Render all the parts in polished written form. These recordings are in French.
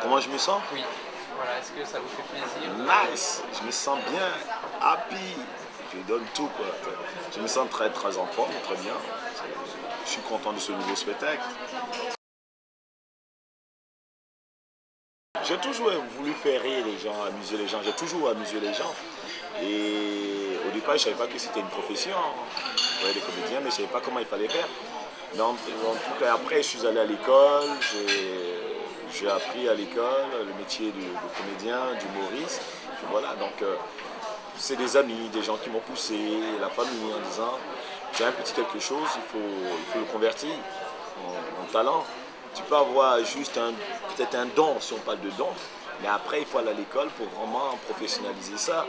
Comment je me sens? Oui. Voilà, est-ce que ça vous fait plaisir? Nice, je me sens bien, happy, je donne tout quoi. Je me sens très en forme, très bien. Je suis content de ce nouveau spectacle. J'ai toujours voulu faire rire les gens, amuser les gens, j'ai toujours amusé les gens. Et au départ, je ne savais pas que c'était une profession, ouais, les comédiens, mais je ne savais pas comment il fallait faire. Mais en tout cas, après, je suis allé à l'école, j'ai appris à l'école le métier de comédien, d'humoriste. Voilà, donc c'est des amis, des gens qui m'ont poussé, la famille en disant, tu as un petit quelque chose, il faut le convertir en talent. Tu peux avoir juste peut-être un don, si on parle de don, mais après il faut aller à l'école pour vraiment professionnaliser ça.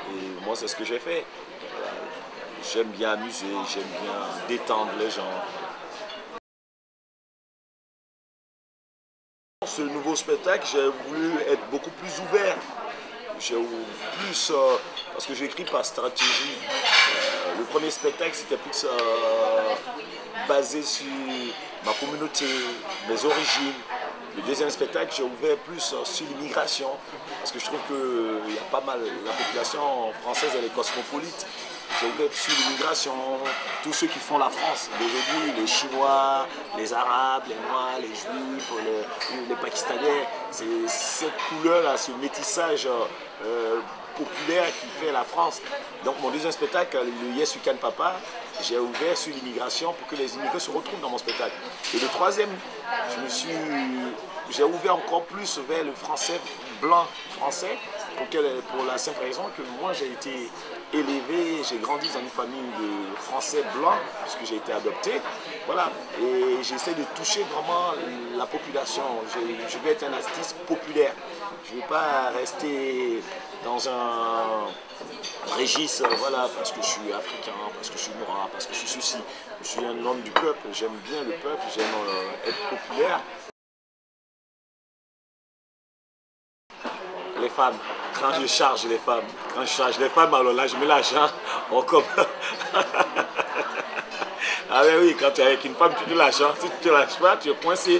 Et moi c'est ce que j'ai fait. J'aime bien amuser, j'aime bien détendre les gens. Ce nouveau spectacle, j'ai voulu être beaucoup plus ouvert. J'ai plus, parce que j'écris par stratégie. Le premier spectacle c'était plus basé sur ma communauté, mes origines. Le deuxième spectacle, j'ai ouvert plus sur l'immigration, parce que je trouve qu'il y a pas mal, la population française elle est cosmopolite. J'ai ouvert sur l'immigration, tous ceux qui font la France d'aujourd'hui, les Chinois, les Arabes, les Noirs, les Juifs, les Pakistanais. C'est cette couleur-là, ce métissage populaire qui fait la France. Donc mon deuxième spectacle, le Yes You Can Papa, j'ai ouvert sur l'immigration pour que les immigrés se retrouvent dans mon spectacle. Et le troisième, j'ai ouvert encore plus vers le français blanc français, pour la simple raison que moi j'ai été élevé, j'ai grandi dans une famille de français blancs, puisque j'ai été adopté. Voilà, et j'essaie de toucher vraiment la population. Je veux être un artiste populaire. Je ne veux pas rester dans un registre, voilà, parce que je suis africain, parce que je suis noir, parce que je suis ceci. Je suis un homme du peuple, j'aime bien le peuple, j'aime être populaire. Les femmes, quand je charge les femmes, alors là je me lâche, hein, comme... Ah ben oui, quand tu es avec une femme, tu te lâches, hein. Si tu ne te lâches pas, tu es coincé.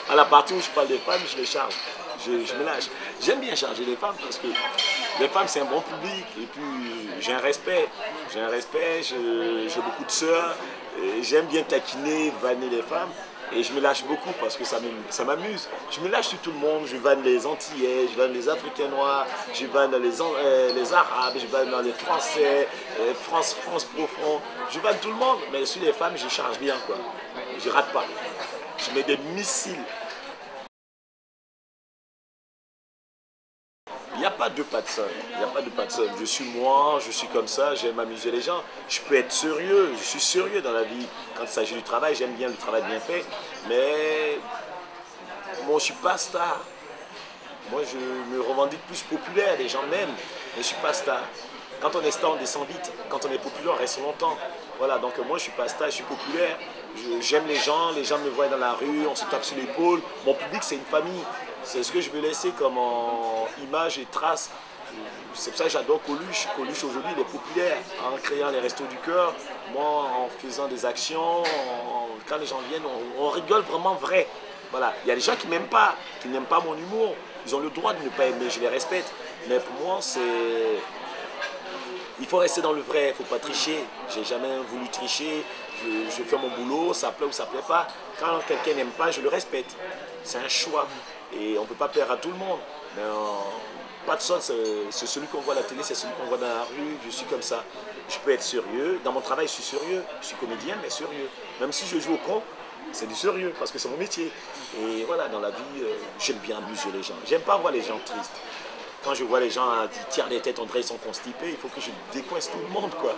À la partie où je parle des femmes, je les charge, je me lâche. J'aime bien charger les femmes parce que les femmes c'est un bon public et puis j'ai un respect, j'ai beaucoup de sœurs, j'aime bien taquiner, vanner les femmes. Et je me lâche beaucoup parce que ça m'amuse. Je me lâche sur tout le monde. Je vanne les Antillais, je vanne les Africains noirs, je vanne les Arabes, je vanne les Français, France profond. Je vanne tout le monde. Mais sur les femmes, je charge bien, quoi. Je rate pas. Je mets des missiles. Il n'y a pas de personne, il n'y a pas de personne. Je suis moi, je suis comme ça, j'aime amuser les gens. Je peux être sérieux, je suis sérieux dans la vie. Quand il s'agit du travail, j'aime bien le travail bien fait. Mais moi, je ne suis pas star. Moi, je me revendique plus populaire, les gens m'aiment, mais je ne suis pas star. Quand on est star, on descend vite. Quand on est populaire, on reste longtemps. Voilà, donc moi, je ne suis pas star, je suis populaire. J'aime les gens me voient dans la rue, on se tape sur l'épaule. Mon public, c'est une famille. C'est ce que je veux laisser comme image et trace. C'est pour ça que j'adore Coluche. Coluche, aujourd'hui, il est populaire en créant les Restos du Cœur. Moi, en faisant des actions, quand les gens viennent, on rigole vraiment vrai. Voilà. Il y a des gens qui m'aiment pas, qui n'aiment pas mon humour. Ils ont le droit de ne pas aimer, je les respecte. Mais pour moi, c'est... Il faut rester dans le vrai, il ne faut pas tricher. J'ai jamais voulu tricher. Je fais mon boulot, ça plaît ou ça plaît pas. Quand quelqu'un n'aime pas, je le respecte. C'est un choix. Et on ne peut pas plaire à tout le monde. Mais pas de ça, c'est celui qu'on voit à la télé, c'est celui qu'on voit dans la rue. Je suis comme ça. Je peux être sérieux. Dans mon travail, je suis sérieux. Je suis comédien, mais sérieux. Même si je joue au con, c'est du sérieux parce que c'est mon métier. Et voilà, dans la vie, j'aime bien amuser les gens. J'aime pas voir les gens tristes. Quand je vois les gens qui tirent des têtes, on dirait qu'ils sont constipés, il faut que je décoince tout le monde, quoi.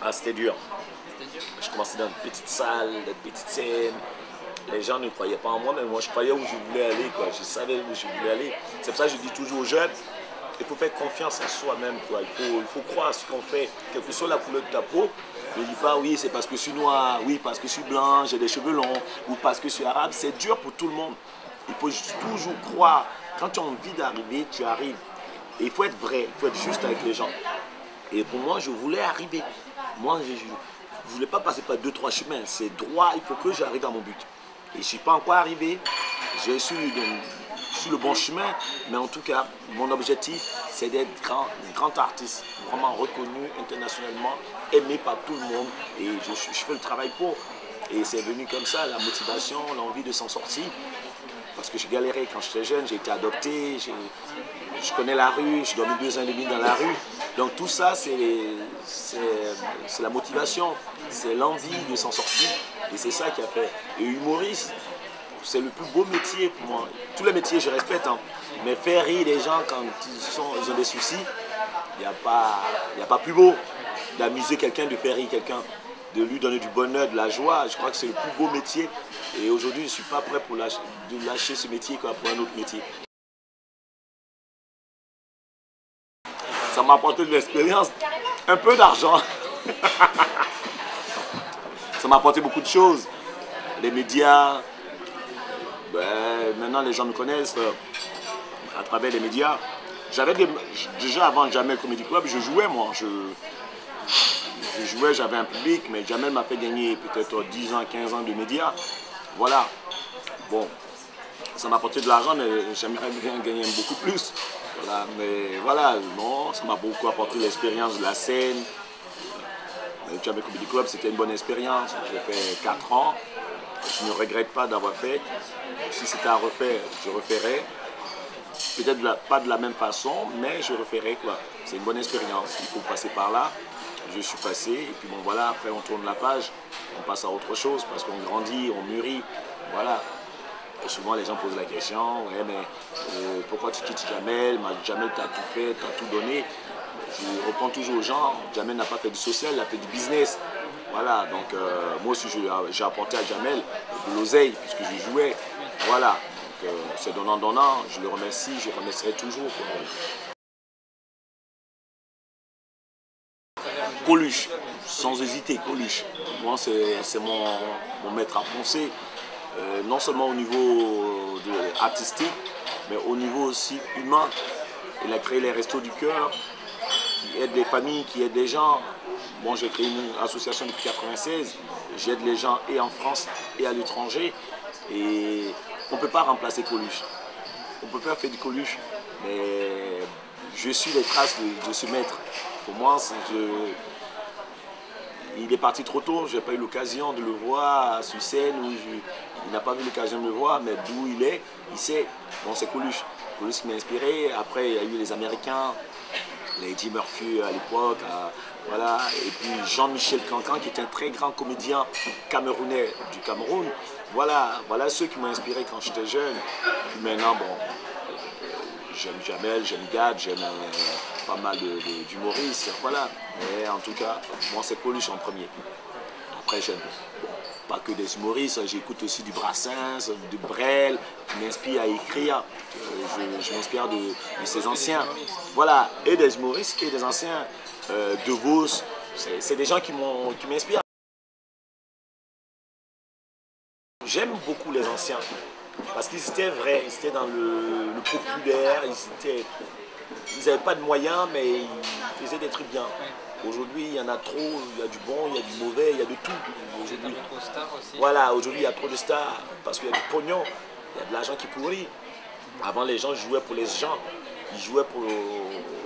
Ah, c'était dur. Je commençais dans une petite salle, une petite scène. Les gens ne croyaient pas en moi, mais moi je croyais où je voulais aller, quoi. Je savais où je voulais aller. C'est pour ça que je dis toujours aux jeunes, il faut faire confiance en soi-même, quoi. Il faut croire à ce qu'on fait, quelle que soit la couleur de ta peau. Ne dis pas oui, c'est parce que je suis noir, oui, parce que je suis blanc, j'ai des cheveux longs, ou parce que je suis arabe. C'est dur pour tout le monde. Il faut toujours croire. Quand tu as envie d'arriver, tu arrives. Et il faut être vrai, il faut être juste avec les gens. Et pour moi, je voulais arriver. Moi, je voulais pas passer par 2-3 chemins. C'est droit, il faut que j'arrive à mon but. Et je ne suis pas encore arrivé. J'ai su le bon chemin, mais en tout cas, mon objectif, c'est d'être grand artiste, vraiment reconnu internationalement, aimé par tout le monde. Et je fais le travail pour. Et c'est venu comme ça, la motivation, l'envie de s'en sortir. Parce que j'ai galéré quand j'étais jeune, j'ai été adopté, je connais la rue, j'ai dormi 2 ans et demi dans la rue. Donc tout ça, c'est la motivation, c'est l'envie de s'en sortir. Et c'est ça qui a fait. Et humoriste, c'est le plus beau métier pour moi. Tous les métiers, je respecte. Hein. Mais faire rire les gens quand ils ont des soucis, il n'y a pas plus beau d'amuser quelqu'un, de faire rire quelqu'un, de lui donner du bonheur, de la joie. Je crois que c'est le plus beau métier. Et aujourd'hui, je ne suis pas prêt pour lâcher ce métier pour un autre métier. Ça m'a apporté de l'expérience, un peu d'argent. Ça m'a apporté beaucoup de choses. Les médias, maintenant les gens me connaissent à travers les médias. Déjà avant Jamel Comedy Club, je jouais moi. Je jouais, j'avais un public, mais Jamel m'a fait gagner peut-être 10 ans, 15 ans de médias. Voilà. Bon, ça m'a apporté de l'argent, mais j'aimerais bien gagner beaucoup plus. Voilà, mais voilà, non, ça m'a beaucoup apporté l'expérience de la scène. Le Jamel Comedy Club, c'était une bonne expérience. J'ai fait 4 ans. Je ne regrette pas d'avoir fait. Si c'était à refaire, je referais. Peut-être pas de la même façon, mais je referais quoi. C'est une bonne expérience. Il faut passer par là. Je suis passé, et puis bon voilà, après on tourne la page, on passe à autre chose, parce qu'on grandit, on mûrit, voilà. Et souvent les gens posent la question, ouais mais pourquoi tu quittes Jamel? Jamel t'a tout fait, t'a tout donné. Je reprends toujours aux gens, Jamel n'a pas fait du social, il a fait du business. Voilà, donc moi aussi j'ai apporté à Jamel de l'oseille, puisque je jouais, voilà. Donc c'est donnant, je le remercie, je le remercierai toujours. Coluche, sans hésiter, Coluche. Moi, c'est mon maître à penser, non seulement au niveau artistique, mais au niveau aussi humain. Il a créé les Restos du Cœur, qui aident des familles, qui aident des gens. Moi, j'ai créé une association depuis 1996. J'aide les gens et en France et à l'étranger. Et on ne peut pas remplacer Coluche. On peut pas faire du Coluche, mais je suis les traces de ce maître. Pour moi, il est parti trop tôt, je n'ai pas eu l'occasion de le voir sur scène, il n'a pas eu l'occasion de me voir, mais d'où il est, il sait. Bon, c'est Coluche. Coluche m'a inspiré. Après, il y a eu les Américains, les Eddie Murphy à l'époque, voilà. Et puis Jean-Michel Cancan, qui est un très grand comédien camerounais du Cameroun. Voilà ceux qui m'ont inspiré quand j'étais jeune. Puis maintenant, bon, j'aime Jamel, j'aime Gad, j'aime pas mal d'humoristes, voilà. Mais en tout cas, moi c'est Coluche en premier. Après j'aime pas que des humoristes, j'écoute aussi du Brassens, du Brel, qui m'inspire à écrire. Je m'inspire de ces anciens. Voilà, et des humoristes et des anciens. De Vos, c'est des gens qui m'inspirent. J'aime beaucoup les anciens. Parce qu'ils étaient vrais, ils étaient dans le populaire, ils n'avaient pas de moyens, mais ils faisaient des trucs bien. Aujourd'hui, il y en a trop, il y a du bon, il y a du mauvais, il y a de tout. Aujourd'hui, trop de stars aussi. Voilà, aujourd'hui, il y a trop de stars, parce qu'il y a du pognon, il y a de l'argent qui pourrit. Avant, les gens jouaient pour les gens, ils jouaient pour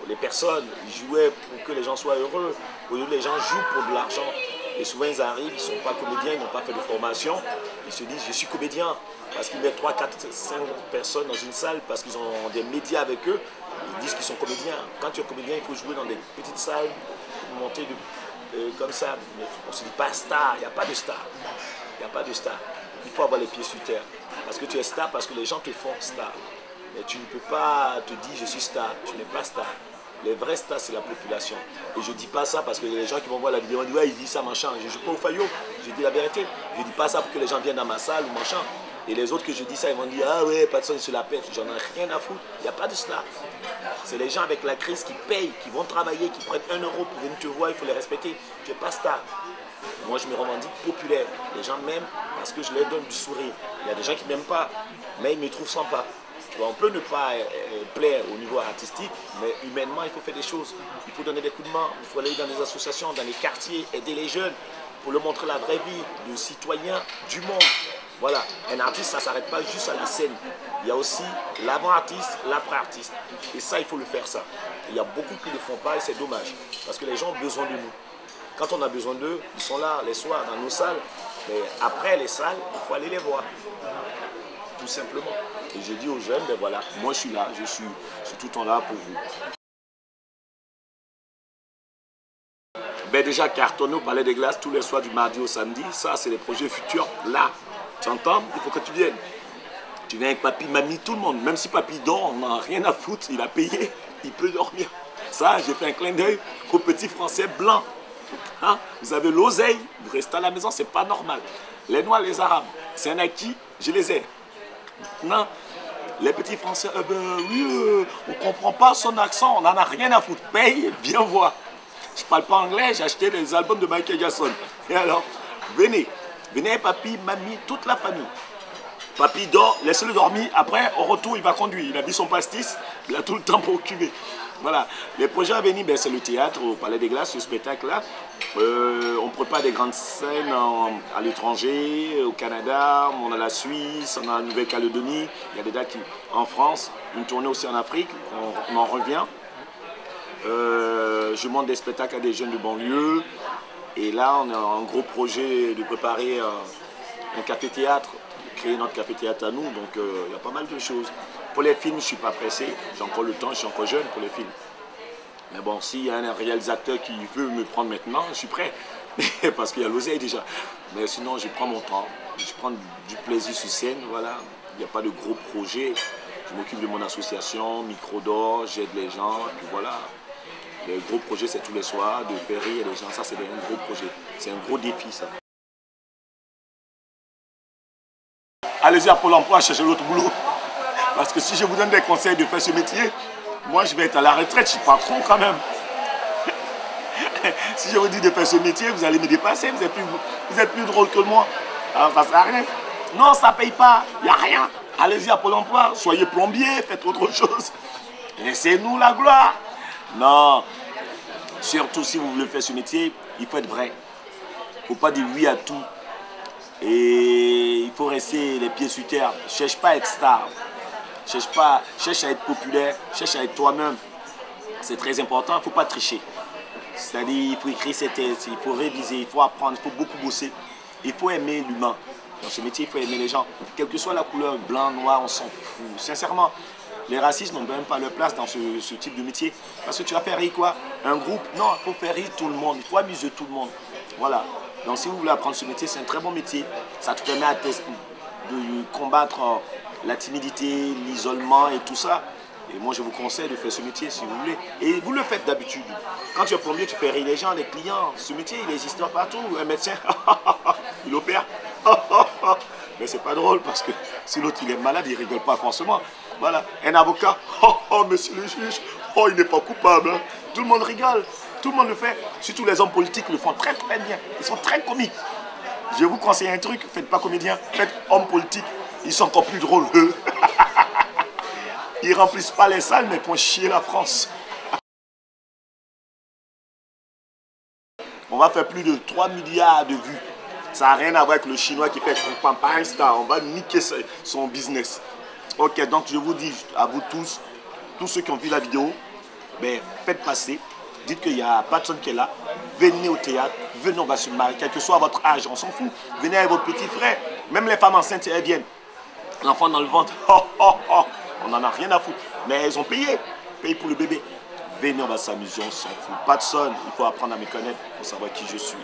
les personnes, ils jouaient pour que les gens soient heureux. Aujourd'hui, les gens jouent pour de l'argent. Et souvent, ils arrivent, ils ne sont pas comédiens, ils n'ont pas fait de formation. Ils se disent, je suis comédien. Parce qu'ils mettent 3, 4, 5 personnes dans une salle, parce qu'ils ont des médias avec eux. Ils disent qu'ils sont comédiens. Quand tu es comédien, il faut jouer dans des petites salles, monter comme ça. Mais on ne se dit pas star, il n'y a pas de star. Il n'y a pas de star. Il faut avoir les pieds sur terre. Parce que tu es star, parce que les gens te font star. Mais tu ne peux pas te dire, je suis star. Tu n'es pas star. Les vrais stars, c'est la population. Et je ne dis pas ça parce que les gens qui m'envoient la vidéo disent ouais, il dit ça, machin. Je ne joue pas au faillot, je dis la vérité. Je ne dis pas ça pour que les gens viennent dans ma salle ou machin. Et les autres que je dis ça, ils vont dire ah ouais, personne se la pète. J'en ai rien à foutre. Il n'y a pas de star. C'est les gens avec la crise qui payent, qui vont travailler, qui prennent 1 euro pour venir te voir, il faut les respecter. Tu n'es pas star. Moi, je me revendique populaire. Les gens m'aiment parce que je leur donne du sourire. Il y a des gens qui ne m'aiment pas, mais ils me trouvent sympa. On peut ne pas plaire au niveau artistique, mais humainement, il faut faire des choses. Il faut donner des coups de main, il faut aller dans des associations, dans les quartiers, aider les jeunes pour leur montrer la vraie vie de citoyen du monde. Voilà, un artiste, ça ne s'arrête pas juste à la scène. Il y a aussi l'avant-artiste, l'après-artiste. Et ça, il faut le faire, ça. Il y a beaucoup qui ne le font pas et c'est dommage. Parce que les gens ont besoin de nous. Quand on a besoin d'eux, ils sont là les soirs dans nos salles. Mais après les salles, il faut aller les voir. Tout simplement. Et j'ai dit aux jeunes, ben voilà, moi je suis là, je suis tout le temps là pour vous. Ben déjà cartonner au Palais des Glaces tous les soirs du mardi au samedi, ça c'est les projets futurs là. Tu entends? Il faut que tu viennes. Tu viens avec papy, mamie, tout le monde. Même si papy dort, on n'a rien à foutre, il a payé, il peut dormir. Ça, j'ai fait un clin d'œil aux petits Français blancs. Hein? Vous avez l'oseille, vous restez à la maison, c'est pas normal. Les Noirs, les Arabes, c'est un acquis, je les ai. Non, les petits Français, oui, on ne comprend pas son accent, on n'en a rien à foutre. Paye, viens voir. Je ne parle pas anglais, j'ai acheté les albums de Michael Jackson. Et alors, venez, venez papy, mamie, toute la famille. Papy dort, laissez-le dormir, après, au retour, il va conduire. Il a bu son pastis, il a tout le temps pour occuper. Voilà, les projets à venir, ben, c'est le théâtre au Palais des Glaces, ce spectacle-là. On prépare des grandes scènes à l'étranger, au Canada, on a la Suisse, on a la Nouvelle-Calédonie, il y a des dates en France, une tournée aussi en Afrique, on en revient. Je monte des spectacles à des jeunes de banlieue. Et là, on a un gros projet de préparer un café-théâtre, créer notre café-théâtre à nous. Donc, il y a pas mal de choses. Pour les films, je ne suis pas pressé. J'ai encore le temps, je suis encore jeune pour les films. Mais bon, s'il y a un réalisateur qui veut me prendre maintenant, je suis prêt. Parce qu'il y a l'oseille déjà. Mais sinon, je prends mon temps. Je prends du plaisir sur scène. Voilà. Il n'y a pas de gros projets. Je m'occupe de mon association, Micro d'Or, j'aide les gens. Puis voilà. Les gros projets, c'est tous les soirs, de faire rire les gens. Ça, c'est un gros projet. C'est un gros défi, ça. Allez-y à Pôle emploi, chercher l'autre boulot. Parce que si je vous donne des conseils de faire ce métier, moi, je vais être à la retraite. Je ne suis pas con quand même. Si je vous dis de faire ce métier, vous allez me dépasser. Vous êtes plus drôle que moi. Alors, ça ne sert à rien. Non, ça ne paye pas. Il n'y a rien. Allez-y à Pôle emploi. Soyez plombier, faites autre chose. Laissez-nous la gloire. Non. Surtout si vous voulez faire ce métier, il faut être vrai. Il ne faut pas dire oui à tout. Et il faut rester les pieds sur terre. Ne cherche pas à être star. Cherche à être populaire. Cherche à être toi-même. C'est très important. Il ne faut pas tricher. C'est-à-dire, il faut écrire ses thèses, il faut réviser, il faut apprendre, il faut beaucoup bosser. Il faut aimer l'humain. Dans ce métier, il faut aimer les gens. Quelle que soit la couleur, blanc, noir, on s'en fout. Sincèrement, les racistes n'ont même pas leur place dans ce type de métier. Parce que tu vas faire rire quoi? Un groupe? Non, il faut faire rire tout le monde. Il faut amuser tout le monde. Voilà. Donc si vous voulez apprendre ce métier, c'est un très bon métier. Ça te permet de combattre la timidité, l'isolement et tout ça. Et moi, je vous conseille de faire ce métier si vous voulez. Et vous le faites d'habitude. Quand tu es plombier, tu fais rire les gens, les clients. Ce métier, il existe partout. Un médecin, il opère. Mais c'est pas drôle parce que si l'autre il est malade, il rigole pas forcément. Voilà. Un avocat, monsieur le juge, il n'est pas coupable. Hein. Tout le monde rigole. Tout le monde le fait. Surtout les hommes politiques le font très très bien. Ils sont très comiques. Je vous conseille un truc, faites pas comédien, faites homme politique. Ils sont encore plus drôles. Ils remplissent pas les salles, mais font chier la France. On va faire plus de 3 milliards de vues. Ça n'a rien à voir avec le chinois qui fait par Insta. On va niquer son business. Ok, donc je vous dis à vous tous ceux qui ont vu la vidéo, ben, faites passer. Dites qu'il n'y a personne qui est là. Venez au théâtre. Venez, on va se marier. Quel que soit votre âge, on s'en fout. Venez avec votre petit frère. Même les femmes enceintes, elles viennent. L'enfant dans le ventre. On n'en a rien à foutre. Mais elles ont payé. Payé pour le bébé. Venez, on va s'amuser, on s'en fout. Pas de son. Il faut apprendre à me connaître pour savoir qui je suis.